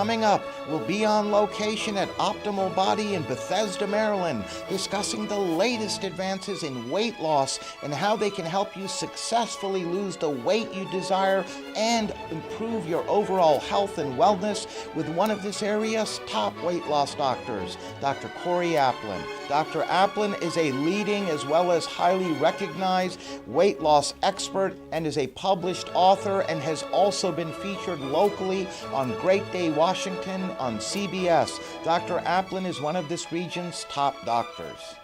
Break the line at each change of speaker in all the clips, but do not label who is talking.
Coming up, we'll be on location at Optimal Body in Bethesda, Maryland, discussing the latest advances in weight loss and how they can help you successfully lose the weight you desire and improve your overall health and wellness with one of this area's top weight loss doctors, Dr. Cory Aplin. Dr. Aplin is a leading as well as highly recognized weight loss expert and is a published author and has also been featured locally on Great Day Washington on CBS. Dr. Aplin is one of this region's top doctors.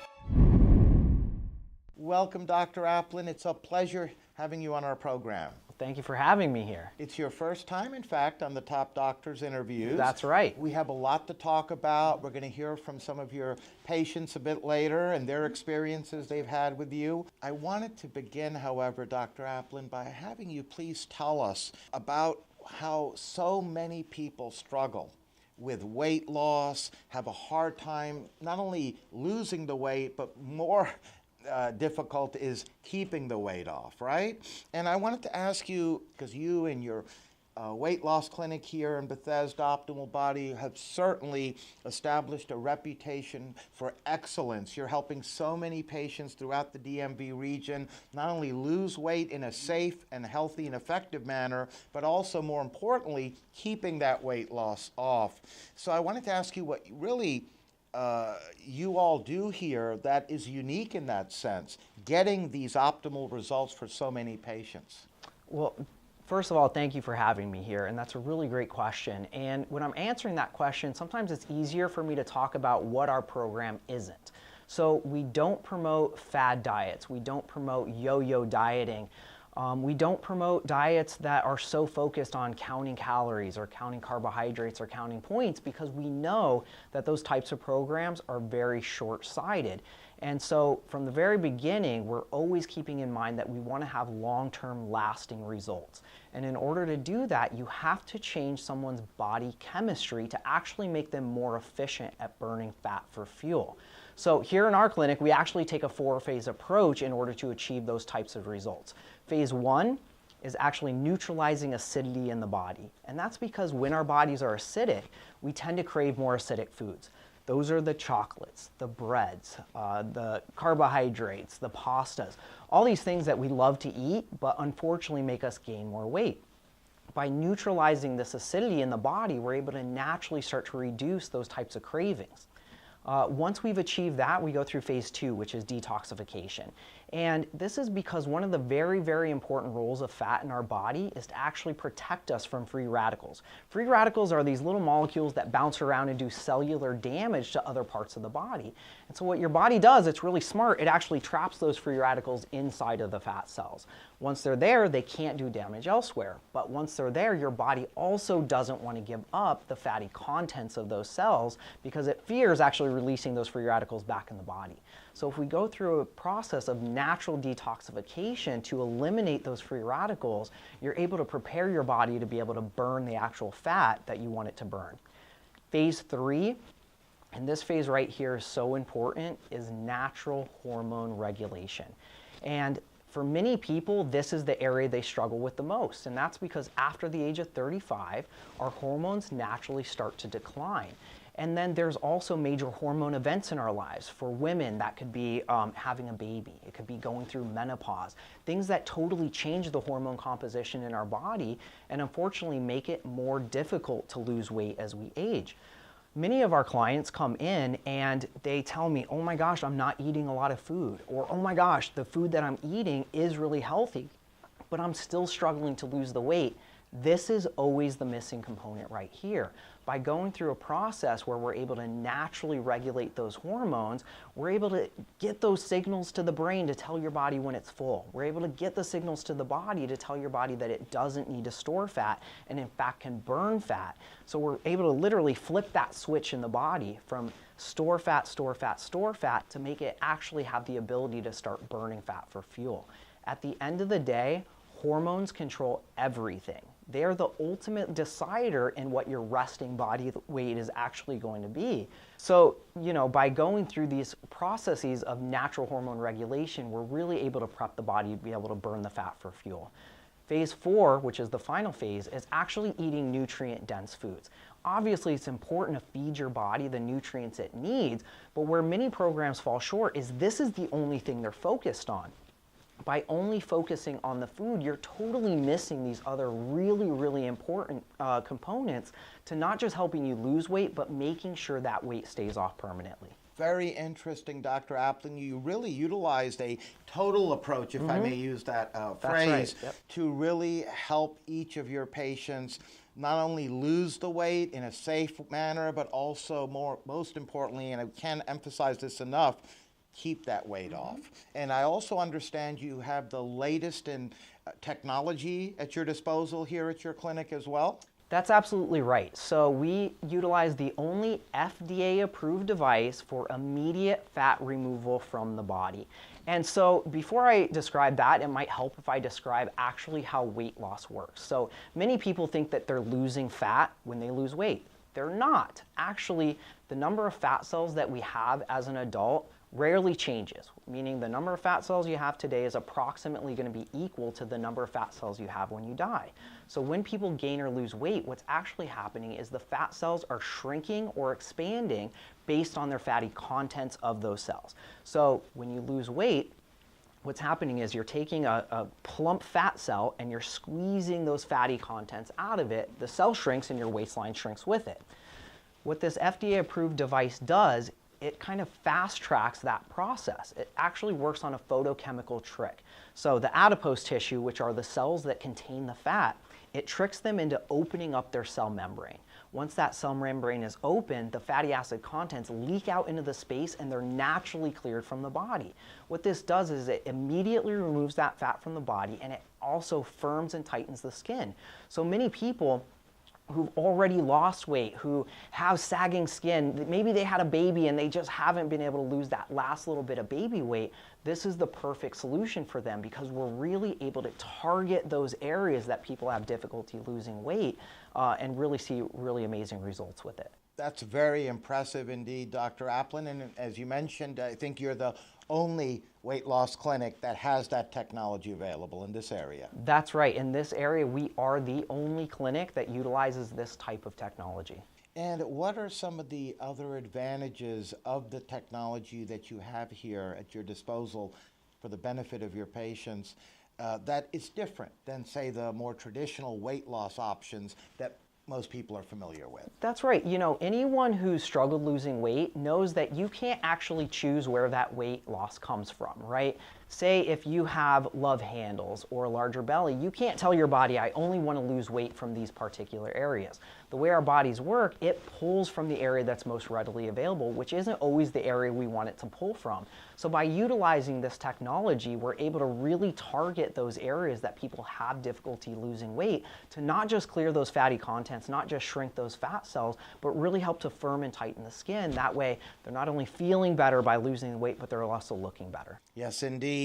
Welcome, Dr. Aplin. It's a pleasure having you on our program.
Thank you for having me here.
It's your first time, in fact, on the Top Doctors interviews.
That's right.
We have a lot to talk about. We're going to hear from some of your patients a bit later and their experiences they've had with you. I wanted to begin, however, Dr. Aplin, by having you please tell us about how so many people struggle with weight loss, have a hard time not only losing the weight, but more difficult is keeping the weight off, right? And I wanted to ask you, because you and your weight loss clinic here in Bethesda, Optimal Body, have certainly established a reputation for excellence. You're helping so many patients throughout the DMV region not only lose weight in a safe and healthy and effective manner, but also, more importantly, keeping that weight loss off. So I wanted to ask you what really you all do here that is unique in that sense, getting these optimal results for so many patients.
Well, first of all, thank you for having me here, and that's a really great question. And when I'm answering that question, sometimes it's easier for me to talk about what our program isn't. So we don't promote fad diets. We don't promote yo-yo dieting. We don't promote diets that are so focused on counting calories or counting carbohydrates or counting points, because we know that those types of programs are very short-sighted. And so from the very beginning, we're always keeping in mind that we want to have long-term lasting results. And in order to do that, you have to change someone's body chemistry to actually make them more efficient at burning fat for fuel. So here in our clinic, we actually take a 4-phase approach in order to achieve those types of results. Phase 1 is actually neutralizing acidity in the body. And that's because when our bodies are acidic, we tend to crave more acidic foods. Those are the chocolates, the breads, the carbohydrates, the pastas, all these things that we love to eat, but unfortunately make us gain more weight. By neutralizing this acidity in the body, we're able to naturally start to reduce those types of cravings. Once we've achieved that, we go through phase 2, which is detoxification. And this is because one of the very, very important roles of fat in our body is to actually protect us from free radicals. Free radicals are these little molecules that bounce around and do cellular damage to other parts of the body. And so what your body does, it's really smart, it actually traps those free radicals inside of the fat cells. Once they're there, they can't do damage elsewhere. But once they're there, your body also doesn't want to give up the fatty contents of those cells because it fears actually releasing those free radicals back in the body. So if we go through a process of natural detoxification to eliminate those free radicals, you're able to prepare your body to be able to burn the actual fat that you want it to burn. Phase 3, and this phase right here is so important, is natural hormone regulation. And for many people, this is the area they struggle with the most, and that's because after the age of 35, our hormones naturally start to decline. And then there's also major hormone events in our lives. For women, that could be having a baby. It could be going through menopause. Things that totally change the hormone composition in our body and unfortunately make it more difficult to lose weight as we age. Many of our clients come in and they tell me, oh my gosh, I'm not eating a lot of food. Or, oh my gosh, the food that I'm eating is really healthy, but I'm still struggling to lose the weight. This is always the missing component right here. By going through a process where we're able to naturally regulate those hormones, we're able to get those signals to the brain to tell your body when it's full. We're able to get the signals to the body to tell your body that it doesn't need to store fat and in fact can burn fat. So we're able to literally flip that switch in the body from store fat, store fat, store fat to make it actually have the ability to start burning fat for fuel. At the end of the day, hormones control everything. They're the ultimate decider in what your resting body weight is actually going to be. So, by going through these processes of natural hormone regulation, we're really able to prep the body to be able to burn the fat for fuel. Phase 4, which is the final phase, is actually eating nutrient-dense foods. Obviously, it's important to feed your body the nutrients it needs, but where many programs fall short is this is the only thing they're focused on. By only focusing on the food, you're totally missing these other really, really important components to not just helping you lose weight, but making sure that weight stays off permanently.
Very interesting, Dr. Aplin. You really utilized a total approach, if I may use that phrase,
right. Yep.
to really help each of your patients not only lose the weight in a safe manner, but also most importantly, and I can't emphasize this enough, keep that weight off. And I also understand you have the latest in technology at your disposal here at your clinic as well.
That's absolutely right. So we utilize the only FDA-approved device for immediate fat removal from the body. And so before I describe that, it might help if I describe actually how weight loss works. So many people think that they're losing fat when they lose weight. They're not. Actually, the number of fat cells that we have as an adult rarely changes, meaning the number of fat cells you have today is approximately going to be equal to the number of fat cells you have when you die. So when people gain or lose weight, what's actually happening is the fat cells are shrinking or expanding based on their fatty contents of those cells. So when you lose weight, what's happening is you're taking a plump fat cell and you're squeezing those fatty contents out of it. The cell shrinks and your waistline shrinks with it. What this FDA-approved device does, it kind of fast tracks that process. It actually works on a photochemical trick. So the adipose tissue, which are the cells that contain the fat, it tricks them into opening up their cell membrane. Once that cell membrane is open, the fatty acid contents leak out into the space and they're naturally cleared from the body. What this does is it immediately removes that fat from the body, and it also firms and tightens the skin. So many people who've already lost weight, who have sagging skin, maybe they had a baby and they just haven't been able to lose that last little bit of baby weight, this is the perfect solution for them because we're really able to target those areas that people have difficulty losing weight and really see really amazing results with it.
That's very impressive indeed, Dr. Aplin. And as you mentioned, I think you're the only weight loss clinic that has that technology available in this area.
That's right. In this area, we are the only clinic that utilizes this type of technology.
And what are some of the other advantages of the technology that you have here at your disposal for the benefit of your patients that is different than, say, the more traditional weight loss options that most people are familiar with?
That's right. You know, anyone who's struggled losing weight knows that you can't actually choose where that weight loss comes from, right? Say if you have love handles or a larger belly, you can't tell your body, I only want to lose weight from these particular areas. The way our bodies work, it pulls from the area that's most readily available, which isn't always the area we want it to pull from. So by utilizing this technology, we're able to really target those areas that people have difficulty losing weight to not just clear those fatty contents, not just shrink those fat cells, but really help to firm and tighten the skin. That way, they're not only feeling better by losing the weight, but they're also looking better.
Yes, indeed.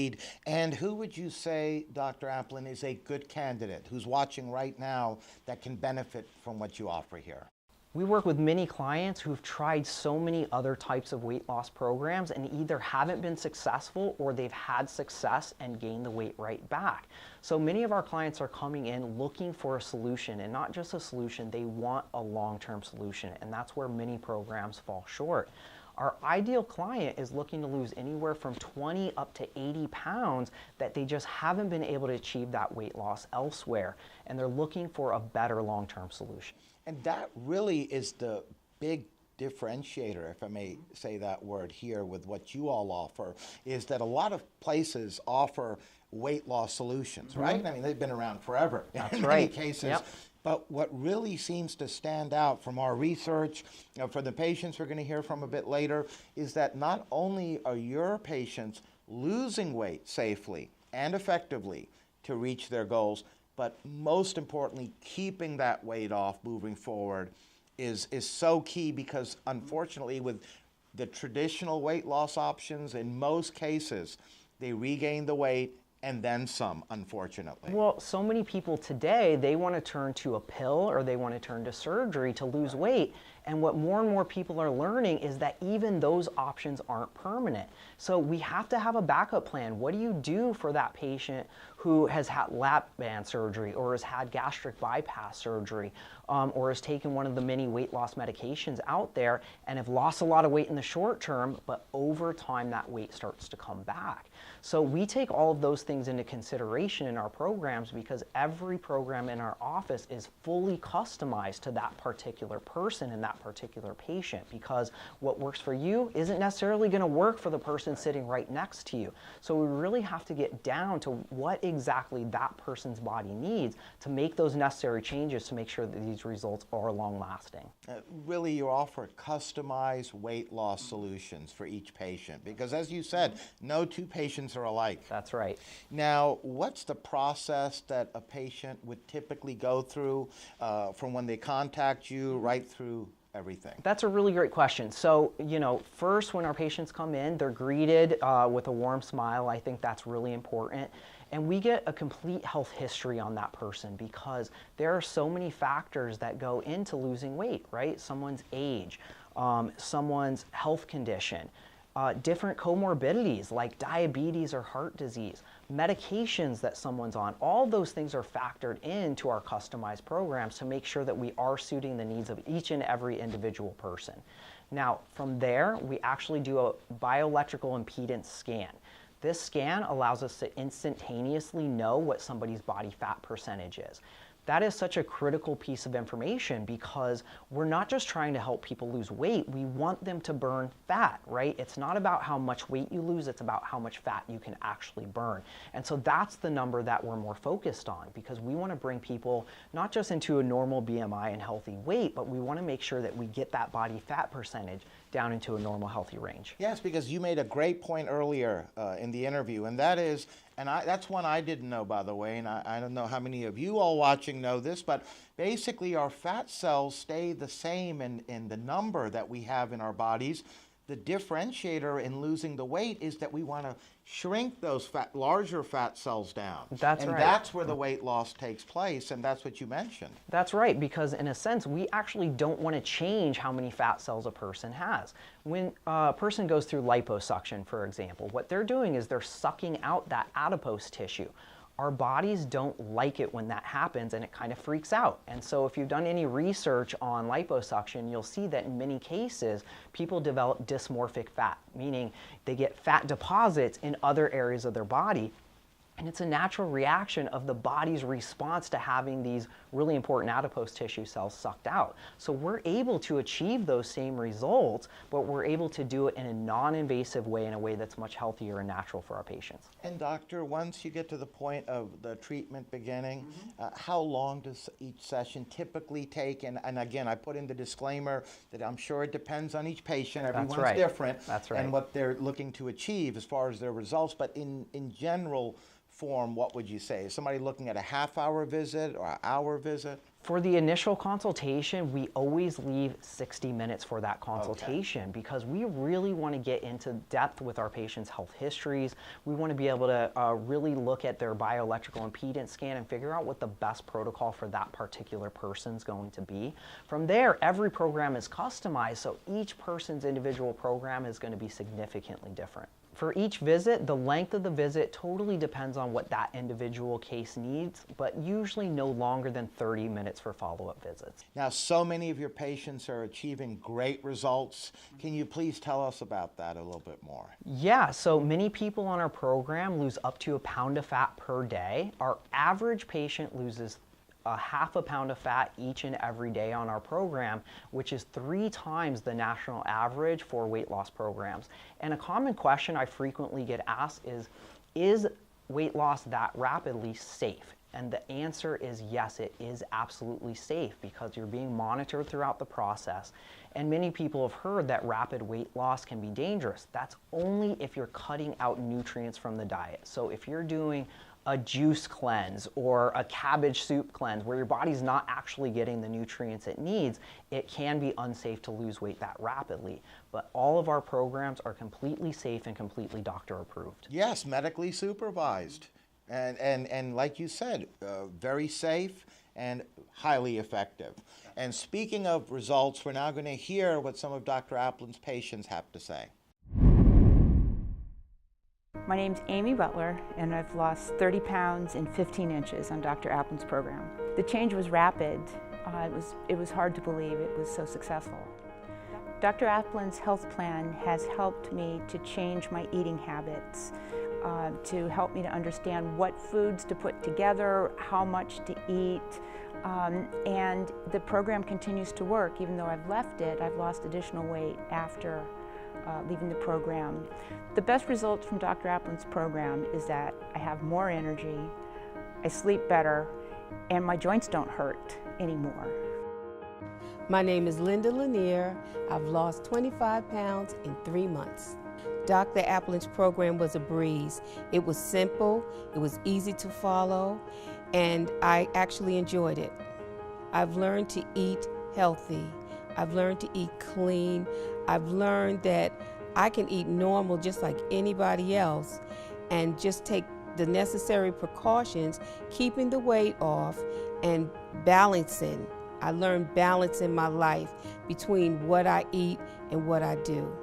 And who would you say, Dr. Aplin, is a good candidate who's watching right now that can benefit from what you offer here?
We work with many clients who've tried so many other types of weight loss programs and either haven't been successful or they've had success and gained the weight right back. So many of our clients are coming in looking for a solution, and not just a solution, they want a long-term solution, and that's where many programs fall short. Our ideal client is looking to lose anywhere from 20 up to 80 pounds that they just haven't been able to achieve that weight loss elsewhere, and they're looking for a better long-term solution.
And that really is the big differentiator, if I may say that word here, with what you all offer, is that a lot of places offer weight loss solutions, right? I mean, they've been around forever in many cases.
Yep.
But what really seems to stand out from our research, for the patients we're going to hear from a bit later, is that not only are your patients losing weight safely and effectively to reach their goals, but most importantly, keeping that weight off moving forward is so key, because unfortunately with the traditional weight loss options, in most cases, they regain the weight and then some, unfortunately.
Well, so many people today, they want to turn to a pill or they want to turn to surgery to lose weight. And what more and more people are learning is that even those options aren't permanent. So we have to have a backup plan. What do you do for that patient who has had lap band surgery or has had gastric bypass surgery or has taken one of the many weight loss medications out there and have lost a lot of weight in the short term, but over time that weight starts to come back? So we take all of those things into consideration in our programs because every program in our office is fully customized to that particular person and that particular patient, because what works for you isn't necessarily going to work for the person sitting right next to you. So we really have to get down to what exactly that person's body needs to make those necessary changes to make sure that these results are long lasting.
Really, you offer customized weight loss solutions for each patient because, as you said, no two patients are alike.
That's right.
Now, what's the process that a patient would typically go through from when they contact you right through everything?
That's a really great question. So, first when our patients come in, they're greeted with a warm smile. I think that's really important. And we get a complete health history on that person because there are so many factors that go into losing weight, right? Someone's age, someone's health condition, different comorbidities like diabetes or heart disease, medications that someone's on. All those things are factored into our customized programs to make sure that we are suiting the needs of each and every individual person. Now, from there, we actually do a bioelectrical impedance scan. This scan allows us to instantaneously know what somebody's body fat percentage is. That is such a critical piece of information because we're not just trying to help people lose weight, we want them to burn fat, right? It's not about how much weight you lose, it's about how much fat you can actually burn. And so that's the number that we're more focused on because we want to bring people not just into a normal BMI and healthy weight, but we want to make sure that we get that body fat percentage down into a normal healthy range.
Yes, because you made a great point earlier in the interview, and that is, that's one I didn't know, by the way, and I don't know how many of you all watching know this, but basically our fat cells stay the same in the number that we have in our bodies. The differentiator in losing the weight is that we want to shrink those larger fat cells down.
That's right.
And that's where the weight loss takes place, and that's what you mentioned.
That's right, because in a sense, we actually don't want to change how many fat cells a person has. When a person goes through liposuction, for example, what they're doing is they're sucking out that adipose tissue. Our bodies don't like it when that happens and it kind of freaks out. And so if you've done any research on liposuction, you'll see that in many cases, people develop dysmorphic fat, meaning they get fat deposits in other areas of their body. And it's a natural reaction of the body's response to having these really important adipose tissue cells sucked out. So we're able to achieve those same results, but we're able to do it in a non-invasive way, in a way that's much healthier and natural for our patients.
And doctor, once you get to the point of the treatment beginning, how long does each session typically take? And again, I put in the disclaimer that I'm sure it depends on each patient. Everyone's
right.
different.
That's right.
And what they're looking to achieve as far as their results. But in general form, what would you say? Is somebody looking at a half-hour visit or an hour visit?
For the initial consultation, we always leave 60 minutes for that consultation because we really want to get into depth with our patients' health histories. We want to be able to really look at their bioelectrical impedance scan and figure out what the best protocol for that particular person's going to be. From there, every program is customized, so each person's individual program is going to be significantly different. For each visit, the length of the visit totally depends on what that individual case needs, but usually no longer than 30 minutes for follow-up visits.
Now, so many of your patients are achieving great results. Can you please tell us about that a little bit more?
Yeah, so many people on our program lose up to 1 pound of fat per day. Our average patient loses a half a pound of fat each and every day on our program, which is 3 times the national average for weight loss programs. And a common question I frequently get asked is weight loss that rapidly safe? And the answer is yes, it is absolutely safe because you're being monitored throughout the process. And many people have heard that rapid weight loss can be dangerous. That's only if you're cutting out nutrients from the diet. So if you're doing a juice cleanse or a cabbage soup cleanse where your body's not actually getting the nutrients it needs, it can be unsafe to lose weight that rapidly. But all of our programs are completely safe and completely doctor approved.
Yes, medically supervised. And like you said, very safe and highly effective. And speaking of results, we're now going to hear what some of Dr. Aplin's patients have to say.
My name's Amy Butler, and I've lost 30 pounds and 15 inches on Dr. Aplin's program. The change was rapid. It was hard to believe it was so successful. Dr. Aplin's health plan has helped me to change my eating habits, to help me to understand what foods to put together, how much to eat, and the program continues to work. Even though I've left it, I've lost additional weight after leaving the program. The best results from Dr. Aplin's program is that I have more energy, I sleep better, and my joints don't hurt anymore.
My name is Linda Lanier. I've lost 25 pounds in 3 months. Dr. Aplin's program was a breeze. It was simple, it was easy to follow, and I actually enjoyed it. I've learned to eat healthy. I've learned to eat clean. I've learned that I can eat normal just like anybody else and just take the necessary precautions, keeping the weight off and balancing. I learned balance in my life between what I eat and what I do.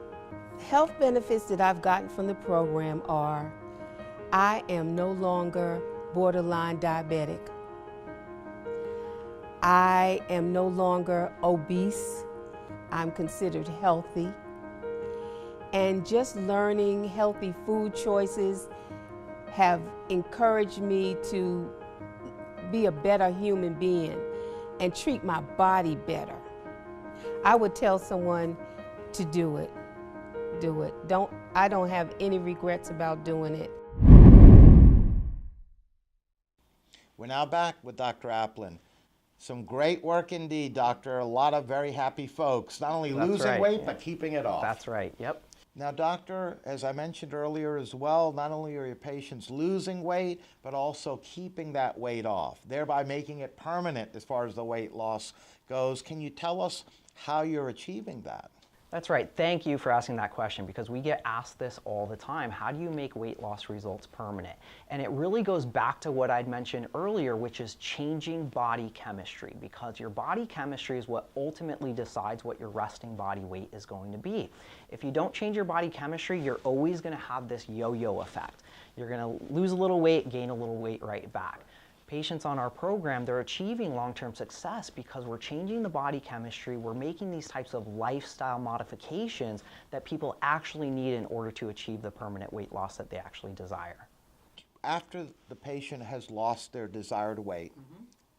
Health benefits that I've gotten from the program are, I am no longer borderline diabetic. I am no longer obese. I'm considered healthy. And just learning healthy food choices have encouraged me to be a better human being and treat my body better. I would tell someone to do it. Do it. I don't have any regrets about doing it.
We're now back with Dr. Aplin. Some great work indeed, doctor. A lot of very happy folks, not only losing weight, but keeping it off.
That's right, yep.
Now, doctor, as I mentioned earlier as well, not only are your patients losing weight, but also keeping that weight off, thereby making it permanent as far as the weight loss goes. Can you tell us how you're achieving that?
That's right. Thank you for asking that question, because we get asked this all the time. How do you make weight loss results permanent? And it really goes back to what I'd mentioned earlier, which is changing body chemistry, because your body chemistry is what ultimately decides what your resting body weight is going to be. If you don't change your body chemistry, you're always going to have this yo-yo effect. You're going to lose a little weight, gain a little weight right back. Patients on our program, they're achieving long-term success because we're changing the body chemistry, we're making these types of lifestyle modifications that people actually need in order to achieve the permanent weight loss that they actually desire.
After the patient has lost their desired weight,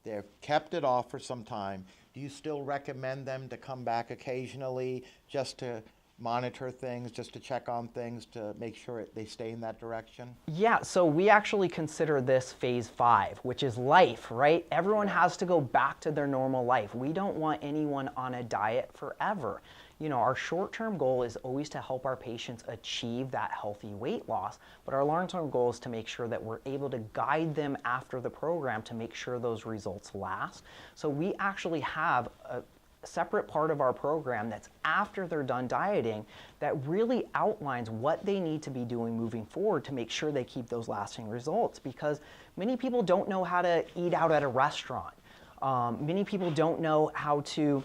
they've kept it off for some time, do you still recommend them to come back occasionally just to monitor things, just to check on things, to make sure they stay in that direction?
Yeah, so we actually consider this phase 5, which is life, right? Everyone has to go back to their normal life. We don't want anyone on a diet forever. You know, our short-term goal is always to help our patients achieve that healthy weight loss, but our long-term goal is to make sure that we're able to guide them after the program to make sure those results last. So we actually have a separate part of our program that's after they're done dieting that really outlines what they need to be doing moving forward to make sure they keep those lasting results, because many people don't know how to eat out at a restaurant. Many people don't know how to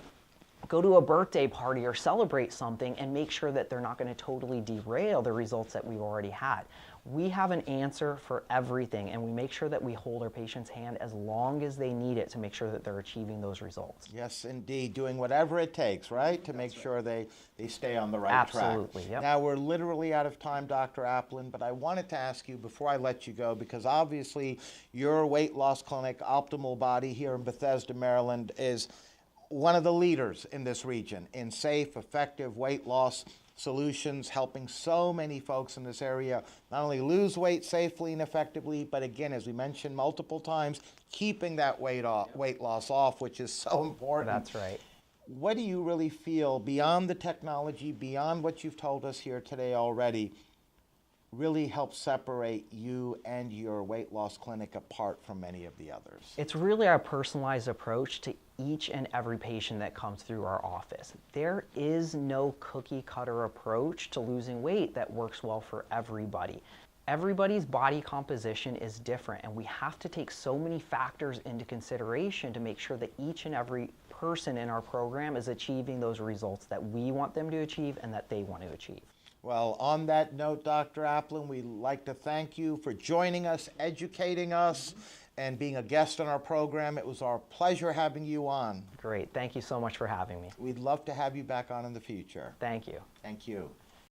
go to a birthday party or celebrate something and make sure that they're not going to totally derail the results that we've already had. We have an answer for everything, and we make sure that we hold our patient's hand as long as they need it to make sure that they're achieving those results.
Yes, indeed, doing whatever it takes, right, to make sure they stay on the right track.
Absolutely, yep.
Now, we're literally out of time, Dr. Aplin, but I wanted to ask you before I let you go, because obviously your weight loss clinic, Optimal Body, here in Bethesda, Maryland, is one of the leaders in this region in safe, effective weight loss solutions, helping so many folks in this area not only lose weight safely and effectively, but again, as we mentioned multiple times, keeping that weight loss off, which is so important.
That's right.
What do you really feel, beyond the technology, beyond what you've told us here today already, really helps separate you and your weight loss clinic apart from many of the others?
It's really our personalized approach to each and every patient that comes through our office. There is no cookie cutter approach to losing weight that works well for everybody. Everybody's body composition is different, and we have to take so many factors into consideration to make sure that each and every person in our program is achieving those results that we want them to achieve and that they want to achieve.
Well, on that note, Dr. Aplin, we'd like to thank you for joining us, educating us, and being a guest on our program. It was our pleasure having you on.
Great. Thank you so much for having me.
We'd love to have you back on in the future.
Thank you.
Thank you.